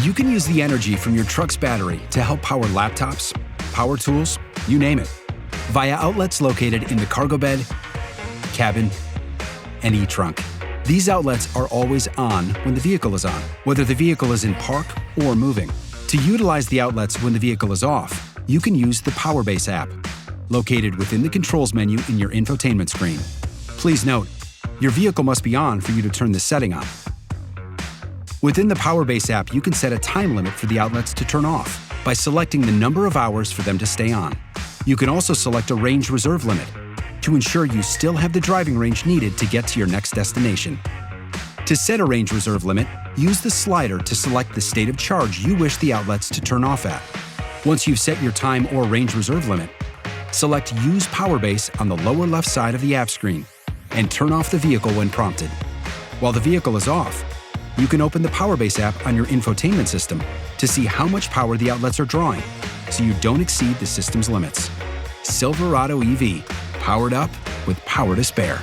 You can use the energy from your truck's battery to help power laptops, power tools, you name it, via outlets located in the cargo bed, cabin, and e-trunk. These outlets are always on when the vehicle is on, whether the vehicle is in park or moving. To utilize the outlets when the vehicle is off, you can use the PowerBase app, located within the controls menu in your infotainment screen. Please note, your vehicle must be on for you to turn this setting on. Within the PowerBase app, you can set a time limit for the outlets to turn off by selecting the number of hours for them to stay on. You can also select a range reserve limit to ensure you still have the driving range needed to get to your next destination. To set a range reserve limit, use the slider to select the state of charge you wish the outlets to turn off at. Once you've set your time or range reserve limit, select Use PowerBase on the lower left side of the app screen and turn off the vehicle when prompted. While the vehicle is off, you can open the PowerBase app on your infotainment system to see how much power the outlets are drawing, so you don't exceed the system's limits. Silverado EV, powered up with power to spare.